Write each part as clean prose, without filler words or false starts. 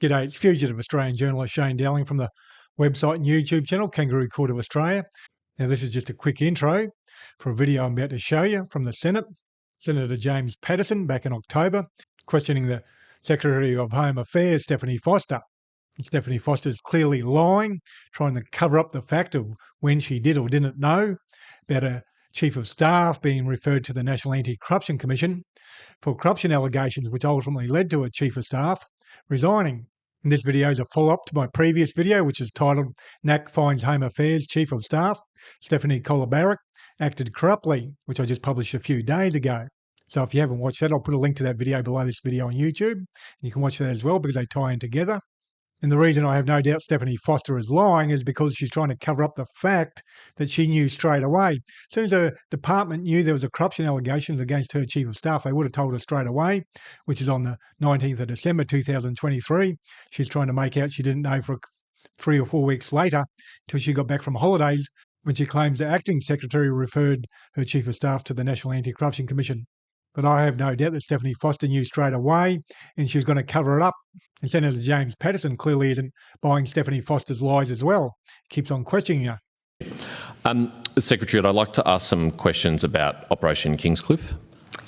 G'day, it's fugitive Australian journalist Shane Dowling from the website and YouTube channel Kangaroo Court of Australia. Now this is just a quick intro for a video I'm about to show you from the Senate. Senator James Paterson back in October questioning the Secretary of Home Affairs, Stephanie Foster. And Stephanie Foster is clearly lying, trying to cover up the fact of when she did or didn't know about a Chief of Staff being referred to the National Anti-Corruption Commission for corruption allegations, which ultimately led to a Chief of Staff resigning. And this video is a follow-up to my previous video, which is titled NAC Finds Home Affairs Chief of Staff Stephanie Colabarrick Acted Corruptly, which I just published a few days ago. So if you haven't watched that, I'll put a link to that video below this video on YouTube. You can watch that as well because they tie in together. And the reason I have no doubt Stephanie Foster is lying is because she's trying to cover up the fact that she knew straight away. As soon as the department knew there was a corruption allegations against her Chief of Staff, they would have told her straight away, which is on the 19th of December 2023. She's trying to make out she didn't know for 3 or 4 weeks later until she got back from holidays when she claims the acting secretary referred her Chief of Staff to the National Anti-Corruption Commission. But I have no doubt that Stephanie Foster knew straight away and she was going to cover it up. And Senator James Paterson clearly isn't buying Stephanie Foster's lies as well. Keeps on questioning her. Secretary, I'd like to ask some questions about Operation Kingscliff.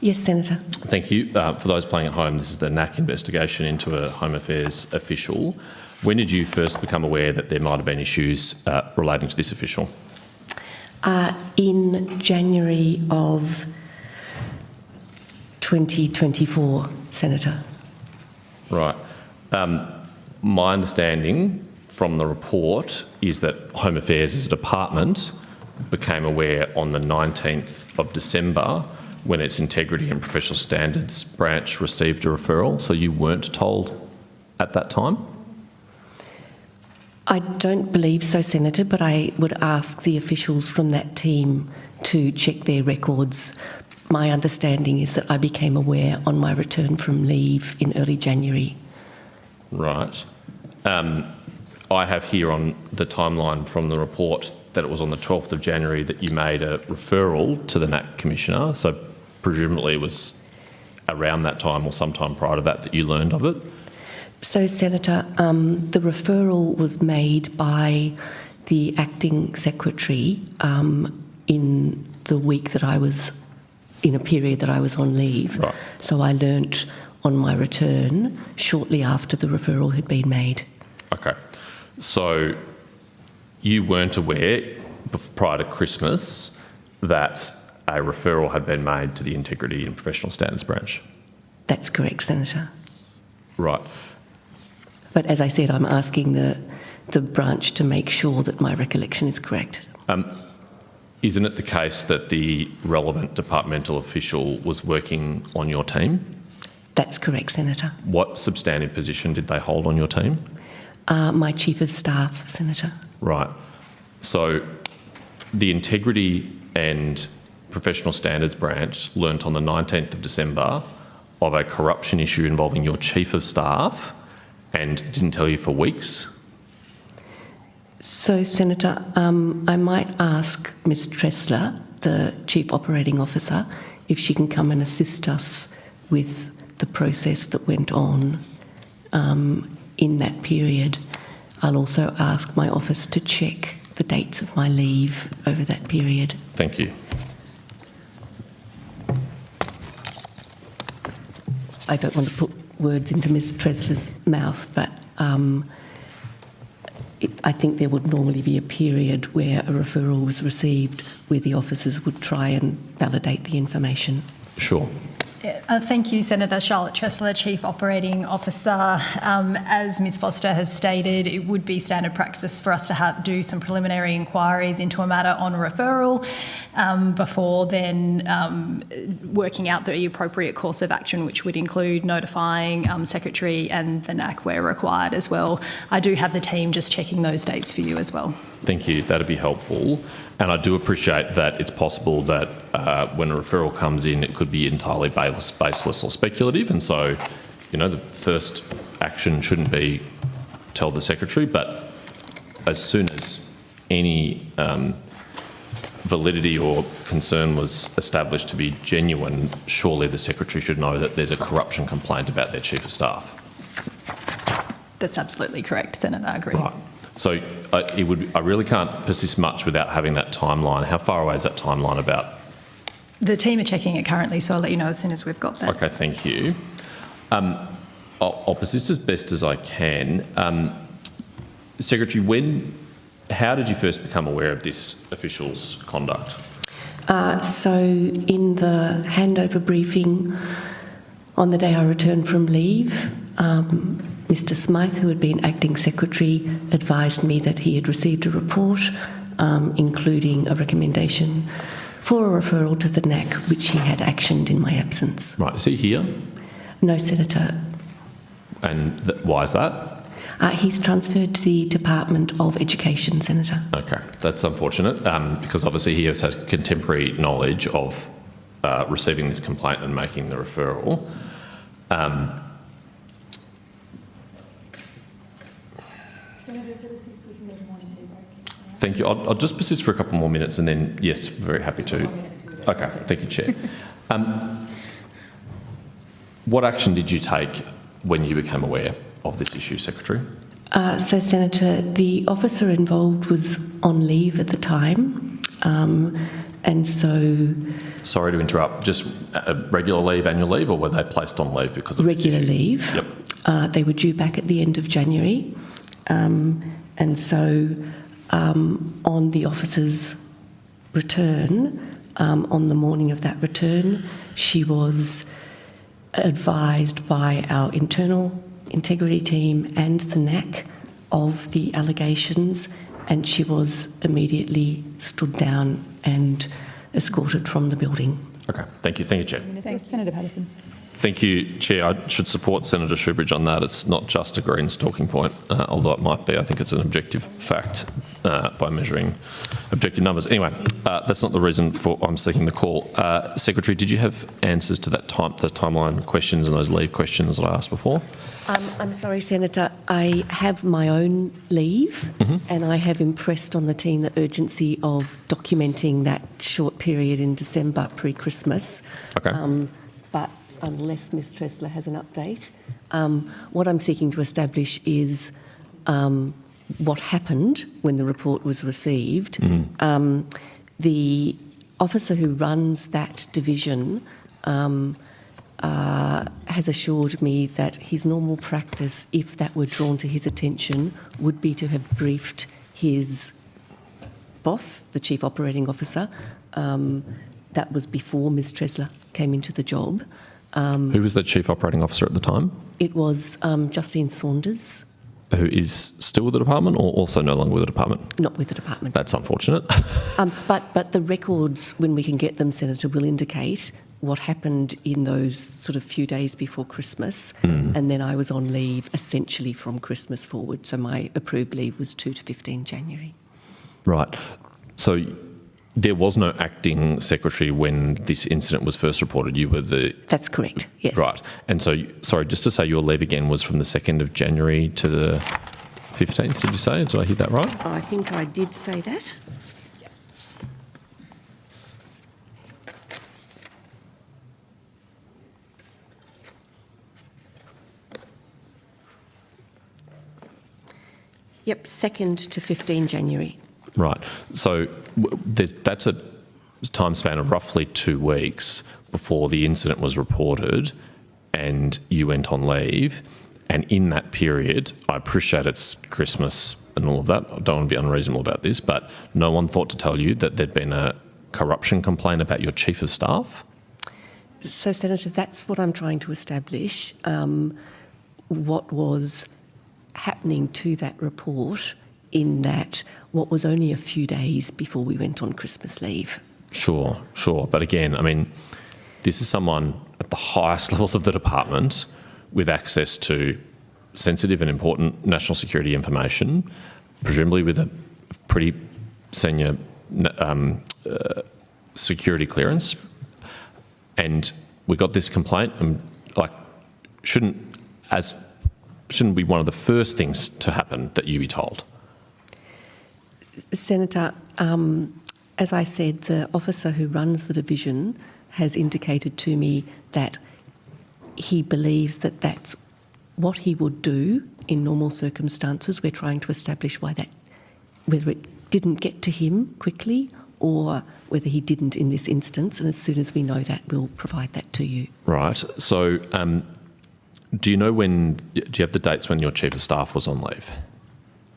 Yes, Senator. Thank you. For those playing at home, this is the NAC investigation into a Home Affairs official. When did you first become aware that there might have been issues relating to this official? In January of 2024, Senator. Right. My understanding from the report is that Home Affairs as a department became aware on the 19th of December when its Integrity and Professional Standards branch received a referral. So you weren't told at that time? I don't believe so, Senator, but I would ask the officials from that team to check their records. My understanding is that I became aware on my return from leave in early January. Right. I have here on the timeline from the report that it was on the 12th of January that you made a referral to the NAC Commissioner, so presumably it was around that time or sometime prior to that that you learned of it? So, Senator, the referral was made by the acting secretary in the week that I was in a period that I was on leave. Right. So I learnt on my return shortly after the referral had been made. Okay. So you weren't aware prior to Christmas that a referral had been made to the Integrity and Professional Standards branch? That's correct, Senator. Right. But as I said, I'm asking the branch to make sure that my recollection is correct. Isn't it the case that the relevant departmental official was working on your team? That's correct, Senator. What substantive position did they hold on your team? My Chief of Staff, Senator. Right. So the Integrity and Professional Standards branch learnt on the 19th of December of a corruption issue involving your Chief of Staff and didn't tell you for weeks? So, Senator, I might ask Ms Tressler, the Chief Operating Officer, if she can come and assist us with the process that went on in that period. I'll also ask my office to check the dates of my leave over that period. Thank you. I don't want to put words into Ms Tressler's mouth, but I think there would normally be a period where a referral was received where the officers would try and validate the information. Sure. Thank you, Senator. Charlotte Tressler, Chief Operating Officer. As Ms Foster has stated, it would be standard practice for us to do some preliminary inquiries into a matter on referral before then working out the appropriate course of action, which would include notifying Secretary and the NAC where required as well. I do have the team just checking those dates for you as well. Thank you. That'd be helpful. And I do appreciate that it's possible that when a referral comes in, it could be entirely baseless or speculative. And so, you know, the first action shouldn't be tell the Secretary, but as soon as any validity or concern was established to be genuine, surely the Secretary should know that there's a corruption complaint about their Chief of Staff. That's absolutely correct, Senator. I agree. Right. So I really can't persist much without having that timeline. How far away is that timeline about? The team are checking it currently, so I'll let you know as soon as we've got that. Okay, thank you. I'll persist as best as I can. Secretary, how did you first become aware of this official's conduct? So in the handover briefing on the day I returned from leave, Mr. Smythe, who had been acting secretary, advised me that he had received a report, including a recommendation for a referral to the NAC, which he had actioned in my absence. Right, is he here? No, Senator. And why is that? He's transferred to the Department of Education, Senator. Okay, that's unfortunate because obviously he has contemporary knowledge of receiving this complaint and making the referral. Thank you. I'll just persist for a couple more minutes and then, yes, very happy to. Okay, thank you, Chair. What action did you take when you became aware of this issue, Secretary? So, Senator, the officer involved was on leave at the time, and so... Sorry to interrupt, just regular leave, annual leave, or were they placed on leave because of regular this issue? Leave. Yep. They were due back at the end of January, and so on the officer's return, on the morning of that return, she was advised by our internal integrity team and the NAC of the allegations, and she was immediately stood down and escorted from the building. Okay, thank you. Thank you, Chair. Thanks, Senator Patterson. Thank you, Chair. I should support Senator Shoebridge on that. It's not just a Greens talking point, although it might be. I think it's an objective fact by measuring objective numbers. Anyway, that's not the reason for I'm seeking the call. Secretary, did you have answers to that those timeline questions and those leave questions that I asked before? I'm sorry, Senator. I have my own leave, and I have impressed on the team the urgency of documenting that short period in December pre-Christmas. Okay. But unless Ms Tressler has an update, what I'm seeking to establish is what happened when the report was received. The officer who runs that division has assured me that his normal practice, if that were drawn to his attention, would be to have briefed his boss, the Chief Operating Officer. That was before Ms Tressler came into the job. Who was the Chief Operating Officer at the time? It was Justine Saunders. Who is still with the department or also no longer with the department? Not with the department. That's unfortunate. But the records, when we can get them, Senator, will indicate what happened in those sort of few days before Christmas. And then I was on leave essentially from Christmas forward. So my approved leave was 2 to 15 January. Right. So there was no acting secretary when this incident was first reported. You were the... That's correct, yes. Right. And so, sorry, just to say your leave again was from the 2nd of January to the 15th, did you say? Did I hear that right? I think I did say that. Yep, 2nd to 15 January. Right. So that's a time span of roughly 2 weeks before the incident was reported and you went on leave. And in that period, I appreciate it's Christmas and all of that. I don't want to be unreasonable about this, but no one thought to tell you that there'd been a corruption complaint about your Chief of Staff? So, Senator, that's what I'm trying to establish. What was happening to that report in that what was only a few days before we went on Christmas leave. Sure. But again, I mean, this is someone at the highest levels of the department with access to sensitive and important national security information, presumably with a pretty senior security clearance. And we got this complaint and shouldn't be one of the first things to happen that you be told? Senator, as I said, the officer who runs the division has indicated to me that he believes that that's what he would do in normal circumstances. We're trying to establish whether it didn't get to him quickly or whether he didn't in this instance. And as soon as we know that, we'll provide that to you. Right. So do you have the dates when your Chief of Staff was on leave?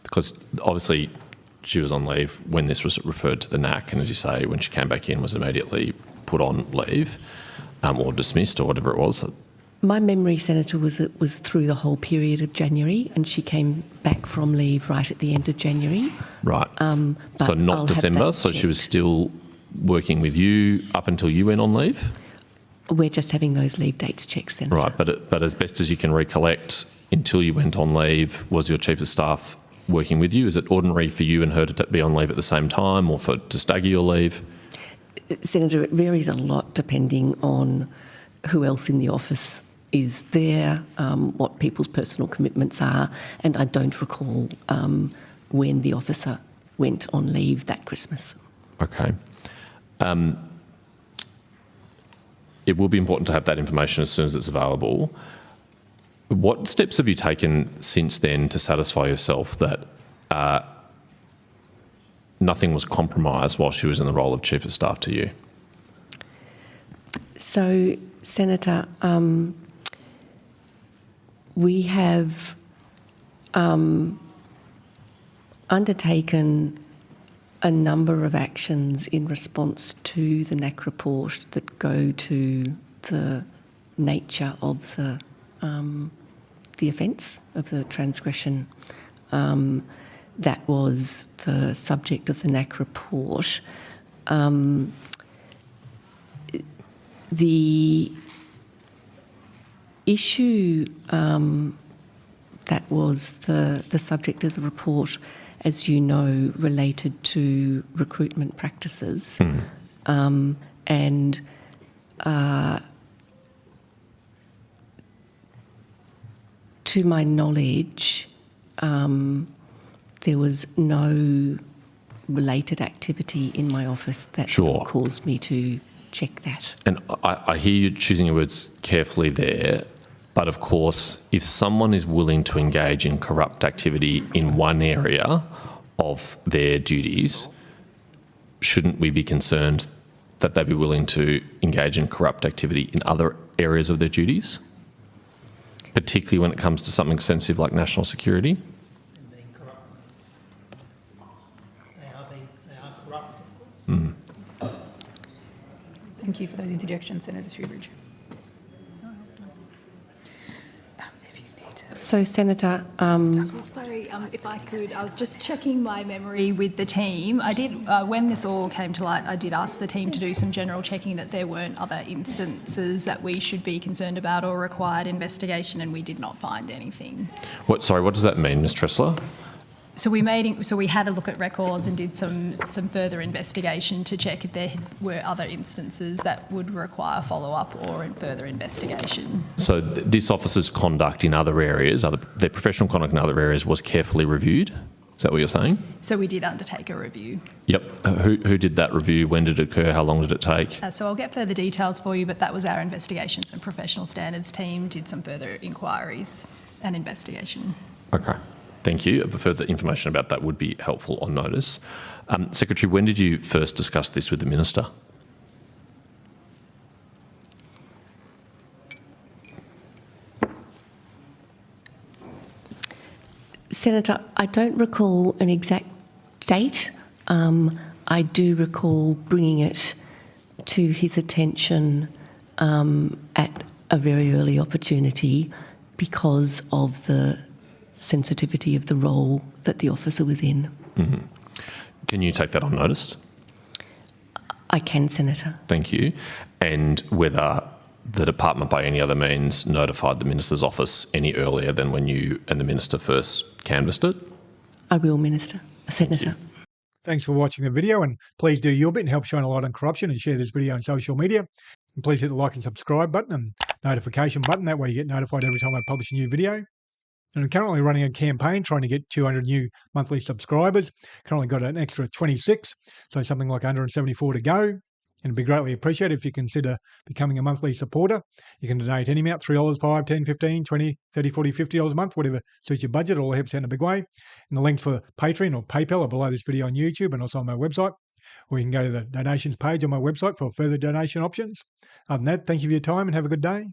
Because obviously she was on leave when this was referred to the NAC, and as you say, when she came back in, was immediately put on leave or dismissed or whatever it was. My memory, Senator, was it was through the whole period of January, and she came back from leave right at the end of January. Right. But So not I'll have December, that so she checked. was still working with you up until you went on leave? We're just having those leave dates checked, Senator. Right, but as best as you can recollect, until you went on leave, was your Chief of Staff working with you? Is it ordinary for you and her to be on leave at the same time, or to stagger your leave? Senator, it varies a lot depending on who else in the office is there, what people's personal commitments are, and I don't recall when the officer went on leave that Christmas. Okay. It will be important to have that information as soon as it's available. What steps have you taken since then to satisfy yourself that nothing was compromised while she was in the role of Chief of Staff to you? So, Senator, we have undertaken a number of actions in response to the NAC report that go to the nature of the offence, of the transgression that was the subject of the NAC report. The issue that was the subject of the report, as you know, related to recruitment practices. And to my knowledge, there was no related activity in my office that Sure. caused me to check that. And I hear you choosing your words carefully there, but of course, if someone is willing to engage in corrupt activity in one area of their duties, shouldn't we be concerned that they'd be willing to engage in corrupt activity in other areas of their duties, particularly when it comes to something sensitive like national security? Being corrupt. They are corrupt, of course. Thank you for those interjections, Senator Shoebridge. If you need to. So, Senator, Sorry, if I could, I was just checking my memory with the team. I did, when this all came to light, I did ask the team to do some general checking that there weren't other instances that we should be concerned about or required investigation, and we did not find anything. What does that mean, Ms Tressler? So we had a look at records and did some further investigation to check if there were other instances that would require follow-up or further investigation. So this officer's conduct in other areas, their professional conduct in other areas was carefully reviewed? Is that what you're saying? So we did undertake a review. Yep. Who did that review? When did it occur? How long did it take? So I'll get further details for you, but that was our investigations and professional standards team did some further inquiries and investigation. Okay. Thank you. Further information about that would be helpful on notice. Secretary, when did you first discuss this with the Minister? Senator, I don't recall an exact date. I do recall bringing it to his attention at a very early opportunity because of the sensitivity of the role that the officer was in. Mm-hmm. Can you take that on notice? I can, Senator. Thank you. And whether the department by any other means notified the Minister's office any earlier than when you and the Minister first canvassed it? I will, Senator. Thanks for watching the video, and please do your bit and help shine a light on corruption and share this video on social media. And please hit the like and subscribe button and notification button. That way you get notified every time I publish a new video. And I'm currently running a campaign trying to get 200 new monthly subscribers. Currently got an extra 26, so something like 174 to go. And it'd be greatly appreciated if you consider becoming a monthly supporter. You can donate any amount, $3, $5, $10, $15, $20, $30, $40, $50 a month, whatever suits your budget. It all helps out in a big way. And the links for Patreon or PayPal are below this video on YouTube and also on my website. Or you can go to the donations page on my website for further donation options. Other than that, thank you for your time and have a good day.